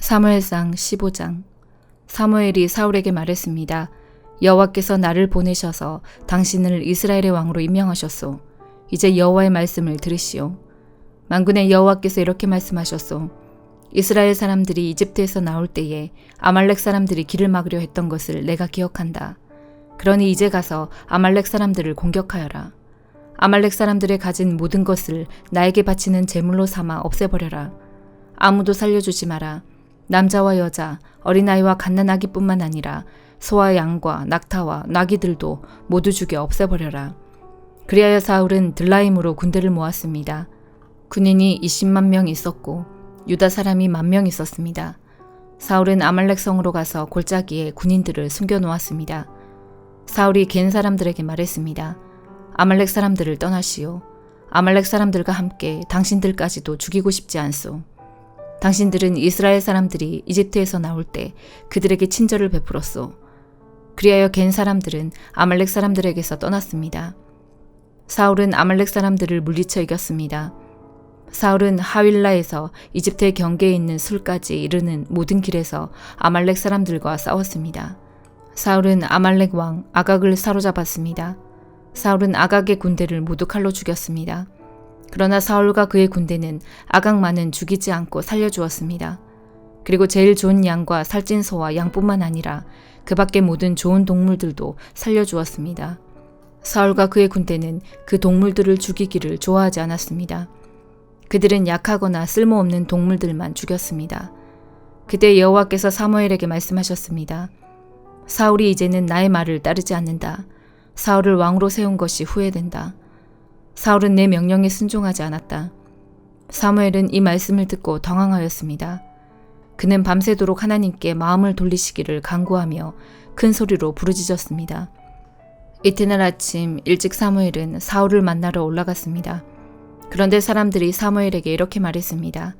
사무엘상 15장. 사무엘이 사울에게 말했습니다. 여호와께서 나를 보내셔서 당신을 이스라엘의 왕으로 임명하셨소. 이제 여호와의 말씀을 들으시오. 만군의 여호와께서 이렇게 말씀하셨소. 이스라엘 사람들이 이집트에서 나올 때에 아말렉 사람들이 길을 막으려 했던 것을 내가 기억한다. 그러니 이제 가서 아말렉 사람들을 공격하여라. 아말렉 사람들의 가진 모든 것을 나에게 바치는 제물로 삼아 없애버려라. 아무도 살려주지 마라. 남자와 여자, 어린아이와 갓난아기뿐만 아니라 소와 양과 낙타와 나귀들도 모두 죽여 없애버려라. 그리하여 사울은 들라임으로 군대를 모았습니다. 군인이 20만 명 있었고 유다 사람이 10,000명 있었습니다. 사울은 아말렉 성으로 가서 골짜기에 군인들을 숨겨놓았습니다. 사울이 겐 사람들에게 말했습니다. 아말렉 사람들을 떠나시오. 아말렉 사람들과 함께 당신들까지도 죽이고 싶지 않소. 당신들은 이스라엘 사람들이 이집트에서 나올 때 그들에게 친절을 베풀었소. 그리하여 겐 사람들은 아말렉 사람들에게서 떠났습니다. 사울은 아말렉 사람들을 물리쳐 이겼습니다. 사울은 하윌라에서 이집트의 경계에 있는 술까지 이르는 모든 길에서 아말렉 사람들과 싸웠습니다. 사울은 아말렉 왕 아각을 사로잡았습니다. 사울은 아각의 군대를 모두 칼로 죽였습니다. 그러나 사울과 그의 군대는 아각만은 죽이지 않고 살려주었습니다. 그리고 제일 좋은 양과 살찐 소와 양뿐만 아니라 그 밖의 모든 좋은 동물들도 살려주었습니다. 사울과 그의 군대는 그 동물들을 죽이기를 좋아하지 않았습니다. 그들은 약하거나 쓸모없는 동물들만 죽였습니다. 그때 여호와께서 사무엘에게 말씀하셨습니다. 사울이 이제는 나의 말을 따르지 않는다. 사울을 왕으로 세운 것이 후회된다. 사울은 내 명령에 순종하지 않았다. 사무엘은 이 말씀을 듣고 당황하였습니다. 그는 밤새도록 하나님께 마음을 돌리시기를 간구하며 큰 소리로 부르짖었습니다. 이튿날 아침 일찍 사무엘은 사울을 만나러 올라갔습니다. 그런데 사람들이 사무엘에게 이렇게 말했습니다.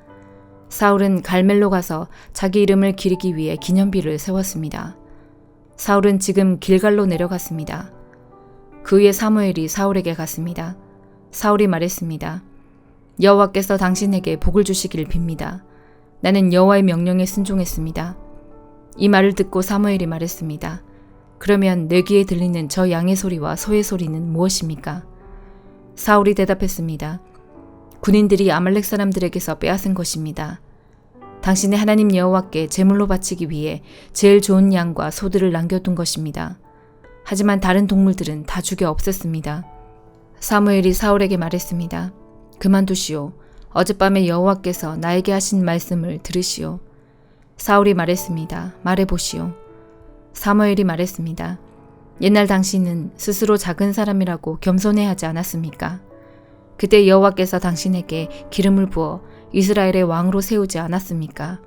사울은 갈멜로 가서 자기 이름을 기리기 위해 기념비를 세웠습니다. 사울은 지금 길갈로 내려갔습니다. 그 후에 사무엘이 사울에게 갔습니다. 사울이 말했습니다. 여호와께서 당신에게 복을 주시길 빕니다. 나는 여호와의 명령에 순종했습니다. 이 말을 듣고 사무엘이 말했습니다. 그러면 내 귀에 들리는 저 양의 소리와 소의 소리는 무엇입니까? 사울이 대답했습니다. 군인들이 아말렉 사람들에게서 빼앗은 것입니다. 당신의 하나님 여호와께 제물로 바치기 위해 제일 좋은 양과 소들을 남겨둔 것입니다. 하지만 다른 동물들은 다 죽여 없앴습니다. 사무엘이 사울에게 말했습니다. 그만두시오. 어젯밤에 여호와께서 나에게 하신 말씀을 들으시오. 사울이 말했습니다. 말해보시오. 사무엘이 말했습니다. 옛날 당신은 스스로 작은 사람이라고 겸손해하지 않았습니까? 그때 여호와께서 당신에게 기름을 부어 이스라엘의 왕으로 세우지 않았습니까?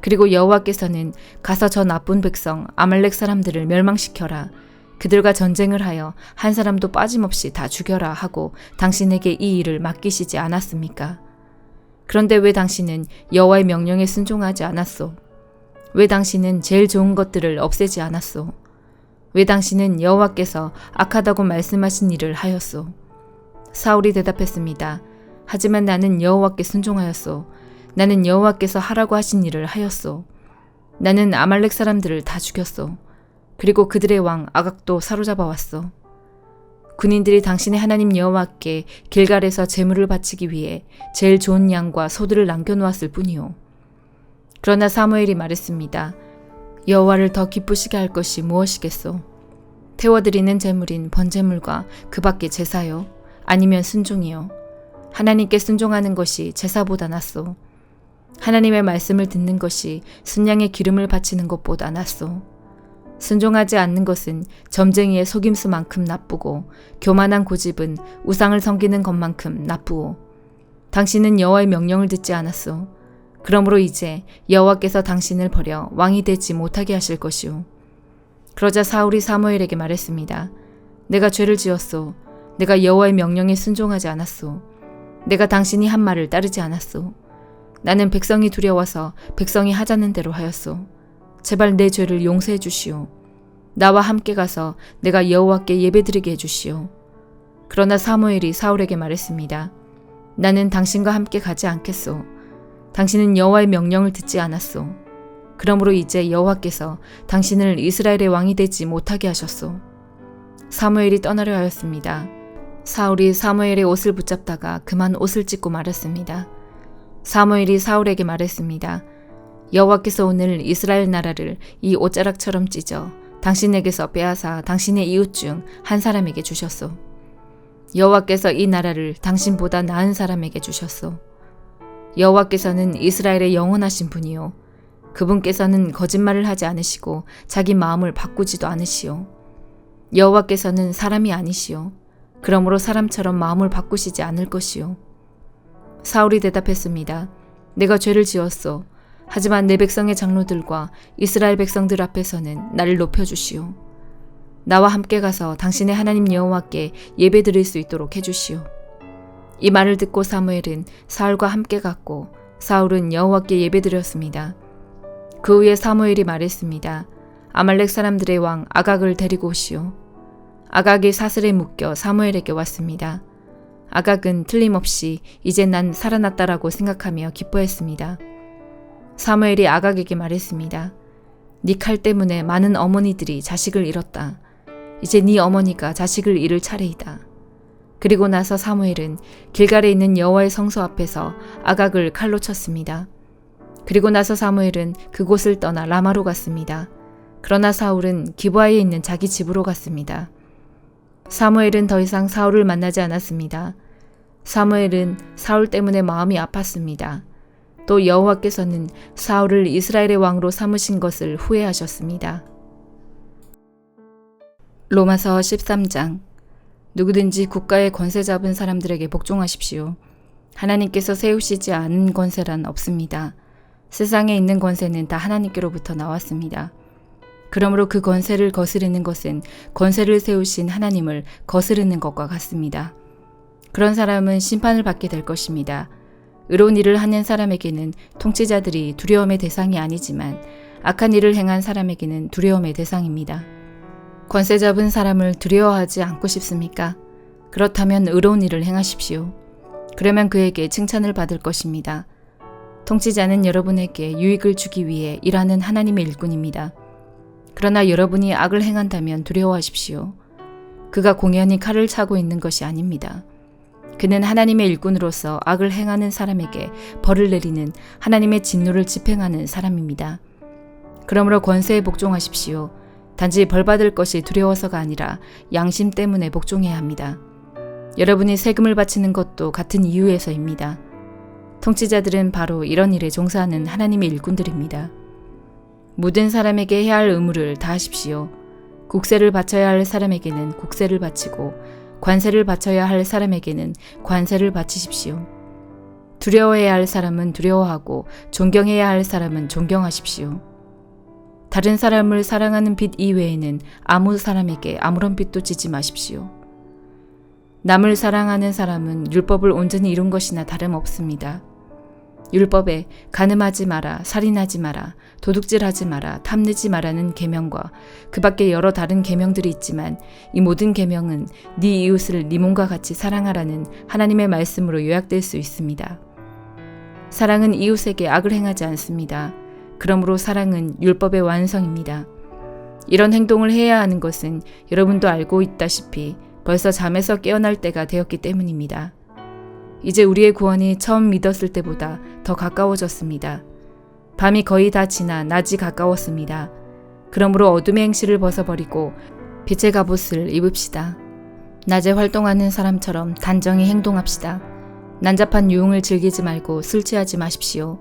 그리고 여호와께서는 가서 저 나쁜 백성 아말렉 사람들을 멸망시켜라. 그들과 전쟁을 하여 한 사람도 빠짐없이 다 죽여라 하고 당신에게 이 일을 맡기시지 않았습니까? 그런데 왜 당신은 여호와의 명령에 순종하지 않았소? 왜 당신은 제일 좋은 것들을 없애지 않았소? 왜 당신은 여호와께서 악하다고 말씀하신 일을 하였소? 사울이 대답했습니다. 하지만 나는 여호와께 순종하였소. 나는 여호와께서 하라고 하신 일을 하였소. 나는 아말렉 사람들을 다 죽였소. 그리고 그들의 왕 아각도 사로잡아 왔소. 군인들이 당신의 하나님 여호와께 길갈에서 제물을 바치기 위해 제일 좋은 양과 소들을 남겨놓았을 뿐이요. 그러나 사무엘이 말했습니다. 여호와를 더 기쁘시게 할 것이 무엇이겠소? 태워드리는 제물인 번제물과 그 밖의 제사요? 아니면 순종이요? 하나님께 순종하는 것이 제사보다 낫소. 하나님의 말씀을 듣는 것이 순양의 기름을 바치는 것보다 낫소. 순종하지 않는 것은 점쟁이의 속임수만큼 나쁘고 교만한 고집은 우상을 섬기는 것만큼 나쁘오. 당신은 여호와의 명령을 듣지 않았소. 그러므로 이제 여호와께서 당신을 버려 왕이 되지 못하게 하실 것이오. 그러자 사울이 사무엘에게 말했습니다. 내가 죄를 지었소. 내가 여호와의 명령에 순종하지 않았소. 내가 당신이 한 말을 따르지 않았소. 나는 백성이 두려워서 백성이 하자는 대로 하였소. 제발 내 죄를 용서해 주시오. 나와 함께 가서 내가 여호와께 예배드리게 해주시오. 그러나 사무엘이 사울에게 말했습니다. 나는 당신과 함께 가지 않겠소. 당신은 여호와의 명령을 듣지 않았소. 그러므로 이제 여호와께서 당신을 이스라엘의 왕이 되지 못하게 하셨소. 사무엘이 떠나려 하였습니다. 사울이 사무엘의 옷을 붙잡다가 그만 옷을 찢고 말았습니다. 사무엘이 사울에게 말했습니다. 여호와께서 오늘 이스라엘 나라를 이 옷자락처럼 찢어 당신에게서 빼앗아 당신의 이웃 중 한 사람에게 주셨소. 여호와께서 이 나라를 당신보다 나은 사람에게 주셨소. 여호와께서는 이스라엘의 영원하신 분이요. 그분께서는 거짓말을 하지 않으시고 자기 마음을 바꾸지도 않으시오. 여호와께서는 사람이 아니시오. 그러므로 사람처럼 마음을 바꾸시지 않을 것이요. 사울이 대답했습니다. 내가 죄를 지었소. 하지만 내 백성의 장로들과 이스라엘 백성들 앞에서는 나를 높여주시오. 나와 함께 가서 당신의 하나님 여호와께 예배드릴 수 있도록 해주시오. 이 말을 듣고 사무엘은 사울과 함께 갔고 사울은 여호와께 예배드렸습니다. 그 후에 사무엘이 말했습니다. 아말렉 사람들의 왕 아각을 데리고 오시오. 아각이 사슬에 묶여 사무엘에게 왔습니다. 아각은 틀림없이 이제 난 살아났다라고 생각하며 기뻐했습니다. 사무엘이 아각에게 말했습니다. 네 칼 때문에 많은 어머니들이 자식을 잃었다. 이제 네 어머니가 자식을 잃을 차례이다. 그리고 나서 사무엘은 길갈에 있는 여호와의 성소 앞에서 아각을 칼로 쳤습니다. 그리고 나서 사무엘은 그곳을 떠나 라마로 갔습니다. 그러나 사울은 기브아에 있는 자기 집으로 갔습니다. 사무엘은 더 이상 사울을 만나지 않았습니다. 사무엘은 사울 때문에 마음이 아팠습니다. 또 여호와께서는 사울을 이스라엘의 왕으로 삼으신 것을 후회하셨습니다. 로마서 13장. 누구든지 국가의 권세 잡은 사람들에게 복종하십시오. 하나님께서 세우시지 않은 권세란 없습니다. 세상에 있는 권세는 다 하나님께로부터 나왔습니다. 그러므로 그 권세를 거스르는 것은 권세를 세우신 하나님을 거스르는 것과 같습니다. 그런 사람은 심판을 받게 될 것입니다. 의로운 일을 하는 사람에게는 통치자들이 두려움의 대상이 아니지만 악한 일을 행한 사람에게는 두려움의 대상입니다. 권세 잡은 사람을 두려워하지 않고 싶습니까? 그렇다면 의로운 일을 행하십시오. 그러면 그에게 칭찬을 받을 것입니다. 통치자는 여러분에게 유익을 주기 위해 일하는 하나님의 일꾼입니다. 그러나 여러분이 악을 행한다면 두려워하십시오. 그가 공연히 칼을 차고 있는 것이 아닙니다. 그는 하나님의 일꾼으로서 악을 행하는 사람에게 벌을 내리는 하나님의 진노를 집행하는 사람입니다. 그러므로 권세에 복종하십시오. 단지 벌 받을 것이 두려워서가 아니라 양심 때문에 복종해야 합니다. 여러분이 세금을 바치는 것도 같은 이유에서입니다. 통치자들은 바로 이런 일에 종사하는 하나님의 일꾼들입니다. 모든 사람에게 해야 할 의무를 다하십시오. 국세를 바쳐야 할 사람에게는 국세를 바치고 관세를 바쳐야 할 사람에게는 관세를 바치십시오. 두려워해야 할 사람은 두려워하고 존경해야 할 사람은 존경하십시오. 다른 사람을 사랑하는 빚 이외에는 아무 사람에게 아무런 빚도 지지 마십시오. 남을 사랑하는 사람은 율법을 온전히 이룬 것이나 다름없습니다. 율법에 간음하지 마라, 살인하지 마라, 도둑질하지 마라, 탐내지 마라는 계명과 그 밖에 여러 다른 계명들이 있지만 이 모든 계명은 네 이웃을 네 몸과 같이 사랑하라는 하나님의 말씀으로 요약될 수 있습니다. 사랑은 이웃에게 악을 행하지 않습니다. 그러므로 사랑은 율법의 완성입니다. 이런 행동을 해야 하는 것은 여러분도 알고 있다시피 벌써 잠에서 깨어날 때가 되었기 때문입니다. 이제 우리의 구원이 처음 믿었을 때보다 더 가까워졌습니다. 밤이 거의 다 지나 낮이 가까웠습니다. 그러므로 어둠의 행실을 벗어버리고 빛의 갑옷을 입읍시다. 낮에 활동하는 사람처럼 단정히 행동합시다. 난잡한 유흥을 즐기지 말고 술 취하지 마십시오.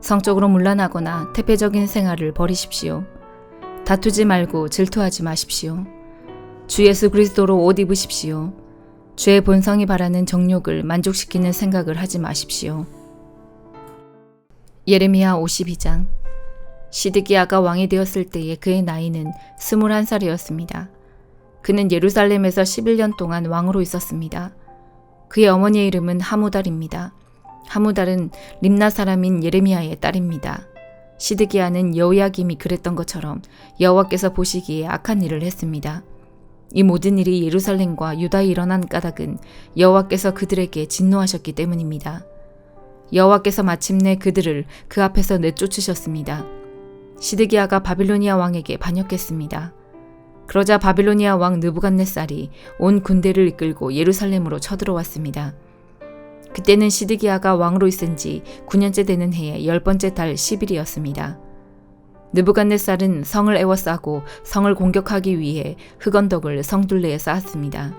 성적으로 문란하거나 태폐적인 생활을 버리십시오. 다투지 말고 질투하지 마십시오. 주 예수 그리스도로 옷 입으십시오. 죄의 본성이 바라는 정욕을 만족시키는 생각을 하지 마십시오. 예레미야 52장. 시드기야가 왕이 되었을 때에 그의 나이는 21살이었습니다. 그는 예루살렘에서 11년 동안 왕으로 있었습니다. 그의 어머니의 이름은 하무달입니다. 하무달은 림나 사람인 예레미야의 딸입니다. 시드기야는 여호야김이 그랬던 것처럼 여호와께서 보시기에 악한 일을 했습니다. 이 모든 일이 예루살렘과 유다에 일어난 까닭은 여호와께서 그들에게 진노하셨기 때문입니다. 여호와께서 마침내 그들을 그 앞에서 내쫓으셨습니다. 시드기야가 바빌로니아 왕에게 반역했습니다. 그러자 바빌로니아 왕 느부갓네살이 온 군대를 이끌고 예루살렘으로 쳐들어왔습니다. 그때는 시드기야가 왕으로 있은 지 9년째 되는 해의 10번째 달 10일이었습니다. 느부갓네살은 성을 에워싸고 성을 공격하기 위해 흑언덕을 성둘레에 쌓았습니다.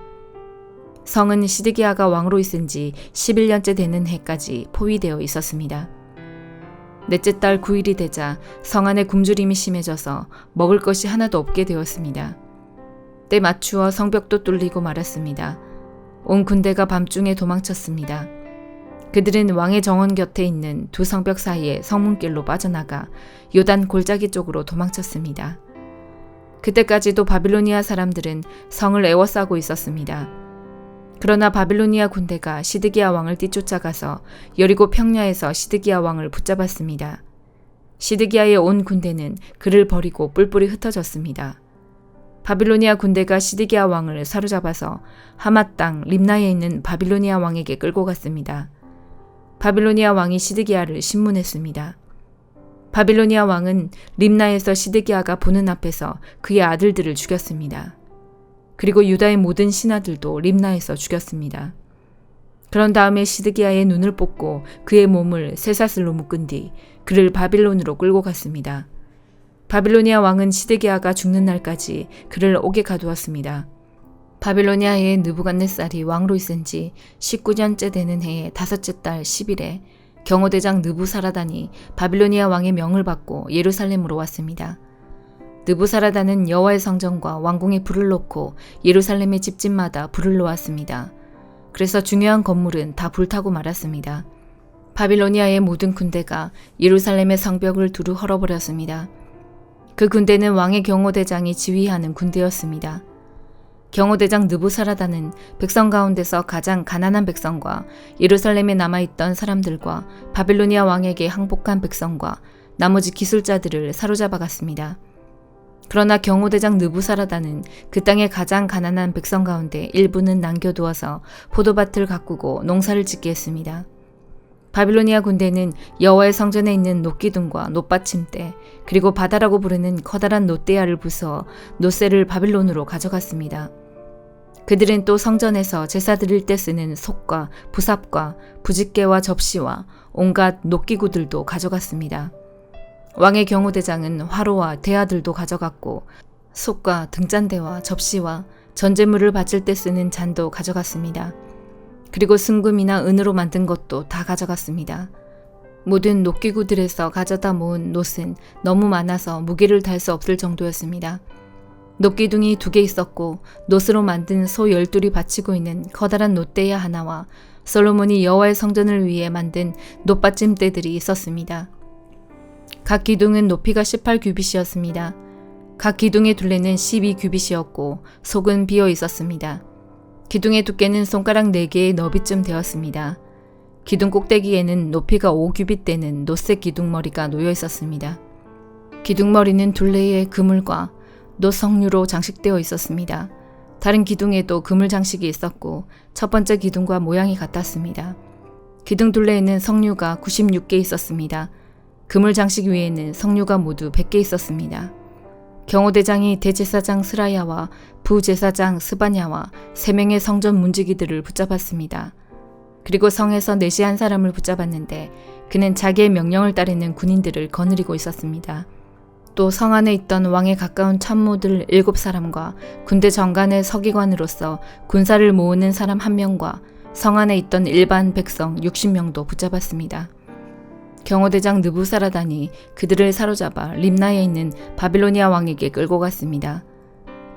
성은 시드기야가 왕으로 있은 지 11년째 되는 해까지 포위되어 있었습니다. 넷째 달 9일이 되자 성 안에 굶주림이 심해져서 먹을 것이 하나도 없게 되었습니다. 때 맞추어 성벽도 뚫리고 말았습니다. 온 군대가 밤중에 도망쳤습니다. 그들은 왕의 정원 곁에 있는 두 성벽 사이에 성문길로 빠져나가 요단 골짜기 쪽으로 도망쳤습니다. 그때까지도 바빌로니아 사람들은 성을 에워싸고 있었습니다. 그러나 바빌로니아 군대가 시드기야 왕을 뒤쫓아가서 여리고 평야에서 시드기야 왕을 붙잡았습니다. 시드기야의 온 군대는 그를 버리고 뿔뿔이 흩어졌습니다. 바빌로니아 군대가 시드기야 왕을 사로잡아서 하맛 땅 림나에 있는 바빌로니아 왕에게 끌고 갔습니다. 바빌로니아 왕이 시드기야를 신문했습니다. 바빌로니아 왕은 림나에서 시드기야가 보는 앞에서 그의 아들들을 죽였습니다. 그리고 유다의 모든 신하들도 림나에서 죽였습니다. 그런 다음에 시드기야의 눈을 뽑고 그의 몸을 쇠사슬로 묶은 뒤 그를 바빌론으로 끌고 갔습니다. 바빌로니아 왕은 시드기야가 죽는 날까지 그를 옥에 가두었습니다. 바빌로니아의 느부갓네살이 왕으로 있은 지 19년째 되는 해의 5째 달 10일에 경호대장 느부사라단이 바빌로니아 왕의 명을 받고 예루살렘으로 왔습니다. 느부사라단은 여호와의 성전과 왕궁에 불을 놓고 예루살렘의 집집마다 불을 놓았습니다. 그래서 중요한 건물은 다 불타고 말았습니다. 바빌로니아의 모든 군대가 예루살렘의 성벽을 두루 헐어버렸습니다. 그 군대는 왕의 경호대장이 지휘하는 군대였습니다. 경호대장 느부사라단은 백성 가운데서 가장 가난한 백성과 예루살렘에 남아있던 사람들과 바빌로니아 왕에게 항복한 백성과 나머지 기술자들을 사로잡아갔습니다. 그러나 경호대장 느부사라단은 그 땅의 가장 가난한 백성 가운데 일부는 남겨두어서 포도밭을 가꾸고 농사를 짓게 했습니다. 바빌로니아 군대는 여호와의 성전에 있는 놋기둥과 놋받침대 그리고 바다라고 부르는 커다란 놋대야를 부숴 놋새를 바빌론으로 가져갔습니다. 그들은 또 성전에서 제사 드릴 때 쓰는 솥과 부삽과 부집개와 접시와 온갖 놋기구들도 가져갔습니다. 왕의 경호대장은 화로와 대야들도 가져갔고 솥과 등잔대와 접시와 전제물을 바칠 때 쓰는 잔도 가져갔습니다. 그리고 승금이나 은으로 만든 것도 다 가져갔습니다. 모든 놋기구들에서 가져다 모은 놋은 너무 많아서 무게를 달 수 없을 정도였습니다. 놋기둥이 2개 있었고 놋으로 만든 소 12이 받치고 있는 커다란 놋대야 하나와 솔로몬이 여호와의 성전을 위해 만든 놋받침대들이 있었습니다. 각 기둥은 높이가 18규빗이었습니다. 각 기둥의 둘레는 12규빗이었고 속은 비어 있었습니다. 기둥의 두께는 손가락 4개의 너비쯤 되었습니다. 기둥 꼭대기에는 높이가 5규빗 되는 놋새 기둥머리가 놓여 있었습니다. 기둥머리는 둘레에 그물과 놋 석류로 장식되어 있었습니다. 다른 기둥에도 그물 장식이 있었고 첫 번째 기둥과 모양이 같았습니다. 기둥 둘레에는 석류가 96개 있었습니다. 그물 장식 위에는 석류가 모두 100개 있었습니다. 경호대장이 대제사장 스라야와 부제사장 스바냐와 3명의 성전 문지기들을 붙잡았습니다. 그리고 성에서 내시한 사람을 붙잡았는데 그는 자기의 명령을 따르는 군인들을 거느리고 있었습니다. 또 성 안에 있던 왕에 가까운 참모들 7사람과 군대 정관의 서기관으로서 군사를 모으는 사람 1명과 성 안에 있던 일반 백성 60명도 붙잡았습니다. 경호대장 느부사라단이 그들을 사로잡아 림나에 있는 바빌로니아 왕에게 끌고 갔습니다.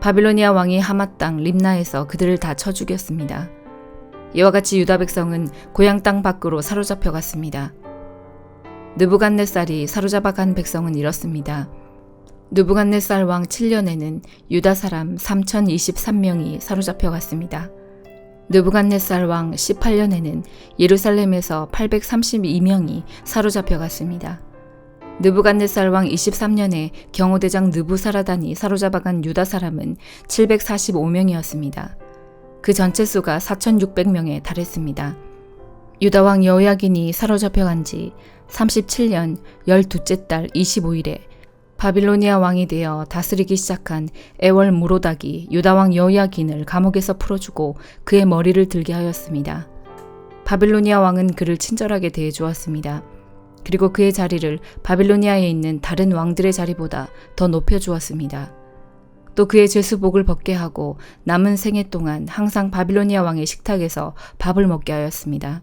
바빌로니아 왕이 하맛 땅 림나에서 그들을 다 쳐 죽였습니다. 이와 같이 유다 백성은 고향 땅 밖으로 사로잡혀 갔습니다. 느부갓네살이 사로잡아 간 백성은 이렇습니다. 느부갓네살 왕 7년에는 유다 사람 3023명이 사로잡혀 갔습니다. 느부갓네살 왕 18년에는 예루살렘에서 832명이 사로잡혀 갔습니다. 느부갓네살 왕 23년에 경호대장 느부사라단이 사로잡아간 유다 사람은 745명이었습니다. 그 전체 수가 4600명에 달했습니다. 유다 왕 여호야긴이 사로잡혀간 지 37년 12째 달 25일에 바빌로니아 왕이 되어 다스리기 시작한 에월 무로닥이 유다 왕 여호야긴을 감옥에서 풀어주고 그의 머리를 들게 하였습니다. 바빌로니아 왕은 그를 친절하게 대해 주었습니다. 그리고 그의 자리를 바빌로니아에 있는 다른 왕들의 자리보다 더 높여 주었습니다. 또 그의 죄수복을 벗게 하고 남은 생애 동안 항상 바빌로니아 왕의 식탁에서 밥을 먹게 하였습니다.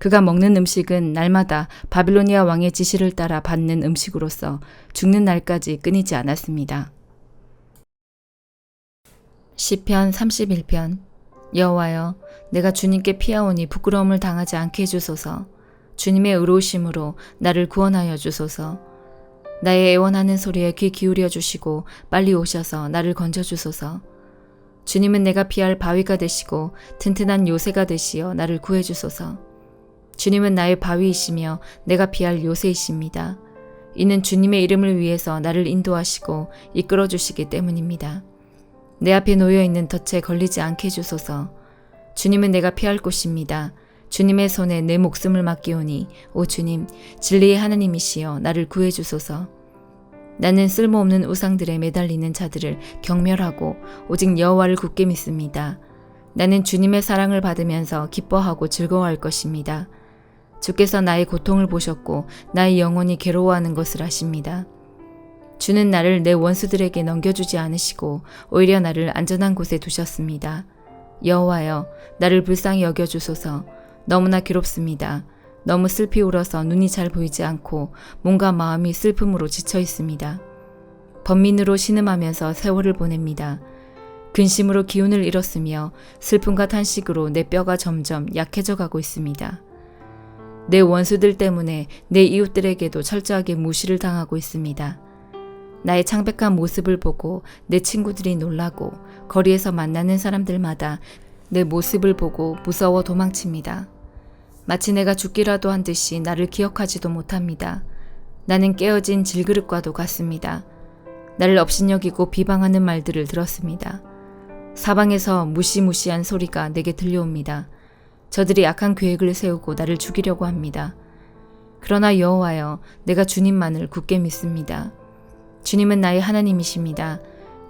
그가 먹는 음식은 날마다 바빌로니아 왕의 지시를 따라 받는 음식으로서 죽는 날까지 끊이지 않았습니다. 시편 31편. 여호와여, 내가 주님께 피하오니 부끄러움을 당하지 않게 해주소서. 주님의 의로우심으로 나를 구원하여 주소서. 나의 애원하는 소리에 귀 기울여 주시고 빨리 오셔서 나를 건져 주소서. 주님은 내가 피할 바위가 되시고 튼튼한 요새가 되시어 나를 구해 주소서. 주님은 나의 바위이시며 내가 피할 요새이십니다. 이는 주님의 이름을 위해서 나를 인도하시고 이끌어 주시기 때문입니다. 내 앞에 놓여있는 덫에 걸리지 않게 해주소서. 주님은 내가 피할 곳입니다. 주님의 손에 내 목숨을 맡기오니 오 주님, 진리의 하나님이시여 나를 구해주소서. 나는 쓸모없는 우상들에 매달리는 자들을 경멸하고 오직 여호와를 굳게 믿습니다. 나는 주님의 사랑을 받으면서 기뻐하고 즐거워할 것입니다. 주께서 나의 고통을 보셨고 나의 영혼이 괴로워하는 것을 아십니다. 주는 나를 내 원수들에게 넘겨주지 않으시고 오히려 나를 안전한 곳에 두셨습니다. 여호와여, 나를 불쌍히 여겨주소서. 너무나 괴롭습니다. 너무 슬피 울어서 눈이 잘 보이지 않고 몸과 마음이 슬픔으로 지쳐 있습니다. 번민으로 신음하면서 세월을 보냅니다. 근심으로 기운을 잃었으며 슬픔과 탄식으로 내 뼈가 점점 약해져 가고 있습니다. 내 원수들 때문에 내 이웃들에게도 철저하게 무시를 당하고 있습니다. 나의 창백한 모습을 보고 내 친구들이 놀라고 거리에서 만나는 사람들마다 내 모습을 보고 무서워 도망칩니다. 마치 내가 죽기라도 한 듯이 나를 기억하지도 못합니다. 나는 깨어진 질그릇과도 같습니다. 나를 업신여기고 비방하는 말들을 들었습니다. 사방에서 무시무시한 소리가 내게 들려옵니다. 저들이 악한 계획을 세우고 나를 죽이려고 합니다. 그러나 여호와여, 내가 주님만을 굳게 믿습니다. 주님은 나의 하나님이십니다.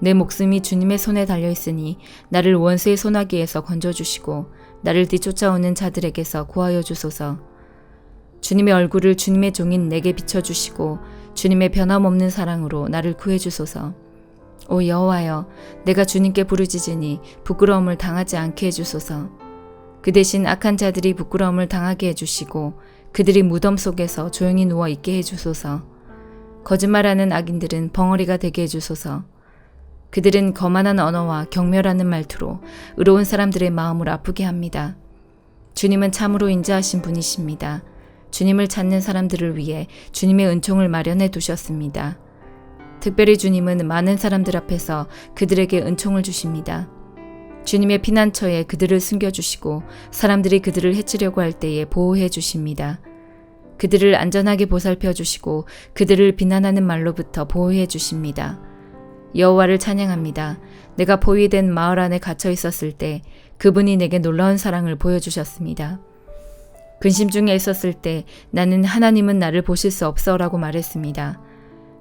내 목숨이 주님의 손에 달려있으니 나를 원수의 소나기에서 건져주시고 나를 뒤쫓아오는 자들에게서 구하여 주소서. 주님의 얼굴을 주님의 종인 내게 비춰주시고 주님의 변함없는 사랑으로 나를 구해주소서. 오 여호와여, 내가 주님께 부르짖으니 부끄러움을 당하지 않게 해주소서. 그 대신 악한 자들이 부끄러움을 당하게 해주시고 그들이 무덤 속에서 조용히 누워 있게 해주소서. 거짓말하는 악인들은 벙어리가 되게 해주소서. 그들은 거만한 언어와 경멸하는 말투로 의로운 사람들의 마음을 아프게 합니다. 주님은 참으로 인자하신 분이십니다. 주님을 찾는 사람들을 위해 주님의 은총을 마련해 두셨습니다. 특별히 주님은 많은 사람들 앞에서 그들에게 은총을 주십니다. 주님의 피난처에 그들을 숨겨주시고 사람들이 그들을 해치려고 할 때에 보호해 주십니다. 그들을 안전하게 보살펴 주시고 그들을 비난하는 말로부터 보호해 주십니다. 여호와를 찬양합니다. 내가 포위된 마을 안에 갇혀 있었을 때 그분이 내게 놀라운 사랑을 보여주셨습니다. 근심 중에 있었을 때 나는 하나님은 나를 보실 수 없어라고 말했습니다.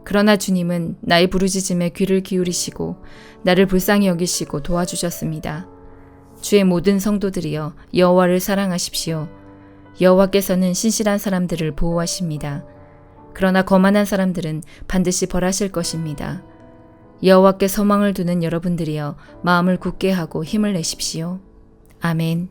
그러나 주님은 나의 부르짖음에 귀를 기울이시고 나를 불쌍히 여기시고 도와주셨습니다. 주의 모든 성도들이여 여호와를 사랑하십시오. 여호와께서는 신실한 사람들을 보호하십니다. 그러나 거만한 사람들은 반드시 벌하실 것입니다. 여호와께 소망을 두는 여러분들이여 마음을 굳게 하고 힘을 내십시오. 아멘.